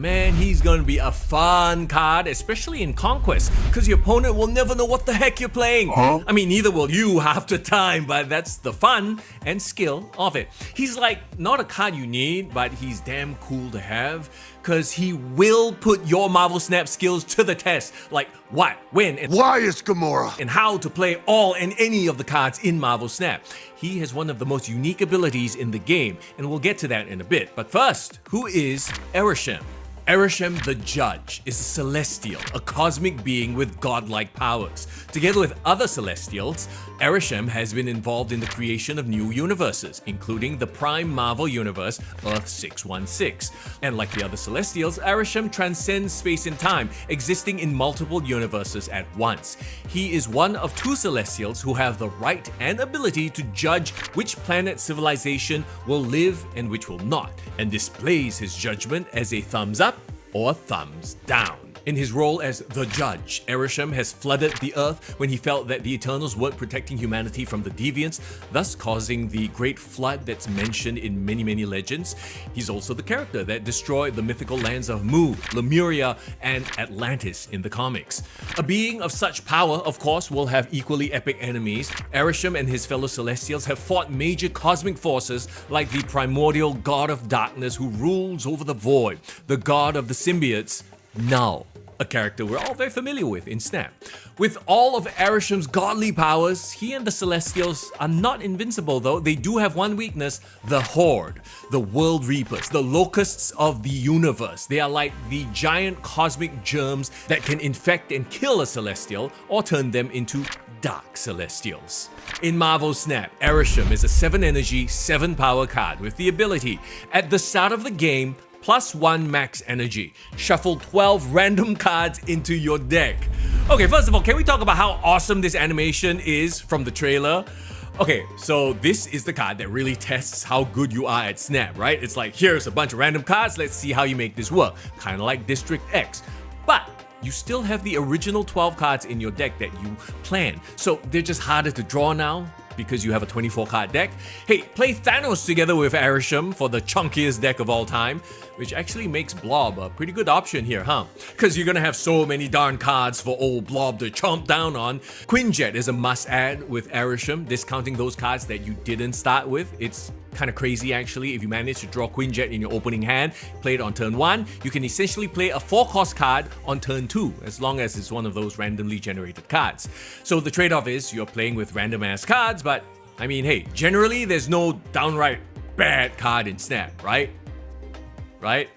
Man, he's gonna be a fun card, especially in Conquest, because your opponent will never know what the heck you're playing. I mean, neither will you half the time, but that's the fun and skill of it. He's like not a card you need, but he's damn cool to have, because he will put your Marvel Snap skills to the test, like what, when, and Why is Gamora? and how to play all and any of the cards in Marvel Snap. He has one of the most unique abilities in the game, and we'll get to that in a bit. But first, who is Arishem? Arishem the Judge is a celestial, a cosmic being with godlike powers. Together with other celestials, Arishem has been involved in the creation of new universes, including the Prime Marvel Universe, Earth 616. And like the other celestials, Arishem transcends space and time, existing in multiple universes at once. He is one of two celestials who have the right and ability to judge which planet civilization will live and which will not, and displays his judgment as a thumbs up or thumbs down. In his role as the Judge, Arishem has flooded the Earth when he felt that the Eternals weren't protecting humanity from the Deviants, thus causing the Great Flood that's mentioned in many legends. He's also the character that destroyed the mythical lands of Mu, Lemuria, and Atlantis in the comics. A being of such power, of course, will have equally epic enemies. Arishem and his fellow Celestials have fought major cosmic forces like the primordial God of Darkness who rules over the Void, the God of the Symbiotes, Null, a character we're all very familiar with in Snap. With all of Arishem's godly powers, he and the Celestials are not invincible though. They do have one weakness, the Horde, the World Reapers, the locusts of the universe. They are like the giant cosmic germs that can infect and kill a Celestial or turn them into Dark Celestials. In Marvel Snap, Arishem is a 7 energy, 7 power card with the ability, at the start of the game, +1 max energy. Shuffle 12 random cards into your deck. Okay, first of all, can we talk about how awesome this animation is from the trailer? Okay, so this is the card that really tests how good you are at Snap, right? It's like, here's a bunch of random cards, let's see how you make this work. Kind of like District X. But you still have the original 12 cards in your deck that you planned. So they're just harder to draw now because you have a 24 card deck. Hey, play Thanos together with Arishem for the chunkiest deck of all time, which actually makes Blob a pretty good option here, huh? Because you're gonna have so many darn cards for old Blob to chomp down on. Quinjet is a must-add with Arishem, discounting those cards that you didn't start with. It's kind of crazy actually. If you manage to draw Quinjet in your opening hand, play it on turn 1, you can essentially play a 4-cost card on turn 2, as long as it's one of those randomly generated cards. So the trade-off is you're playing with random ass cards, but I mean, hey, generally there's no downright bad card in Snap, right? Right?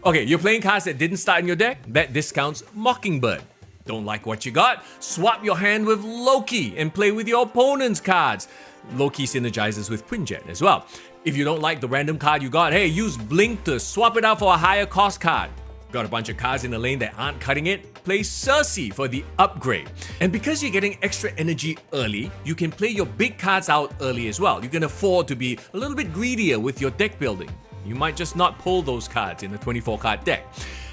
Okay, you're playing cards that didn't start in your deck, that discounts Mockingbird. Don't like what you got? Swap your hand with Loki and play with your opponent's cards. Loki synergizes with Quinjet as well. If you don't like the random card you got, hey, use Blink to swap it out for a higher cost card. Got a bunch of cards in the lane that aren't cutting it? Play Cersei for the upgrade. And because you're getting extra energy early, you can play your big cards out early as well. You can afford to be a little bit greedier with your deck building. You might just not pull those cards in a 24 card deck.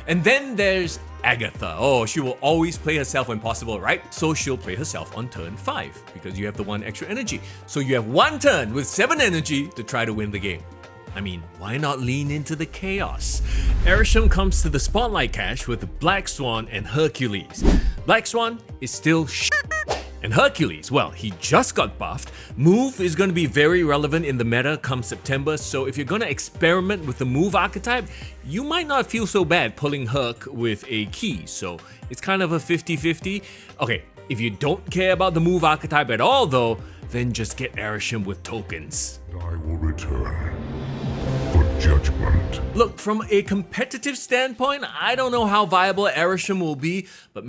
And then there's Agatha. Oh, she will always play herself when possible, right? So she'll play herself on turn 5 because you have the 1 extra energy. So you have 1 turn with 7 energy to try to win the game. I mean, why not lean into the chaos? Arishem comes to the Spotlight Cache with Black Swan and Hercules. Black Swan is still and Hercules, well, he just got buffed. Move is going to be very relevant in the meta come September, so if you're going to experiment with the Move archetype, you might not feel so bad pulling Herc with a key, so it's kind of a 50-50. Okay, if you don't care about the Move archetype at all though, then just get Arishem with tokens. I will return for judgment. Look, from a competitive standpoint, I don't know how viable Arishem will be, but